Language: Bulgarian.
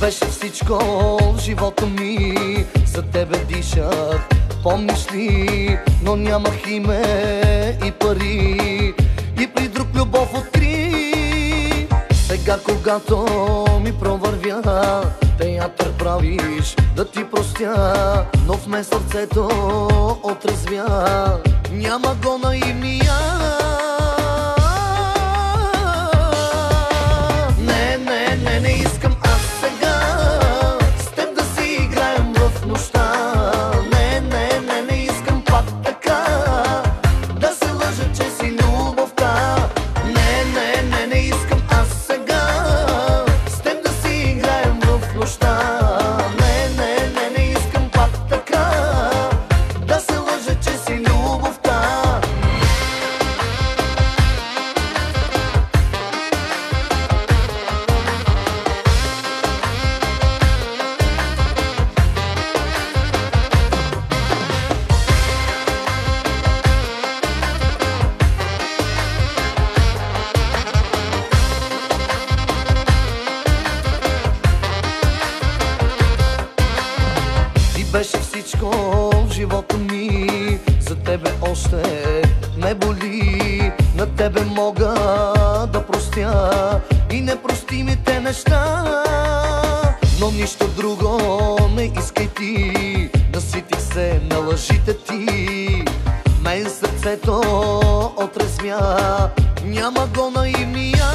беше всичко в живота ми, за тебе дишах, помниш ли? Но нямах име и пари, и при друг любов откри. Сега когато ми провървя, театър правиш да ти простя, но в ме сърцето отрезвя, няма го наивния. Не искам аз сега с теб да си играем в нощта. Не искам пак така да се лъжа, че си любовта. Не искам аз сега с теб да си играем в нощта. Не искам пак така да се лъжа, че си любовта. Беше всичко в живота ми, за тебе още ме боли. На тебе мога да простя и непростимите неща, но нищо друго не искай ти, наситих се на лъжите ти. Мен сърцето отрезвя, няма го наивния.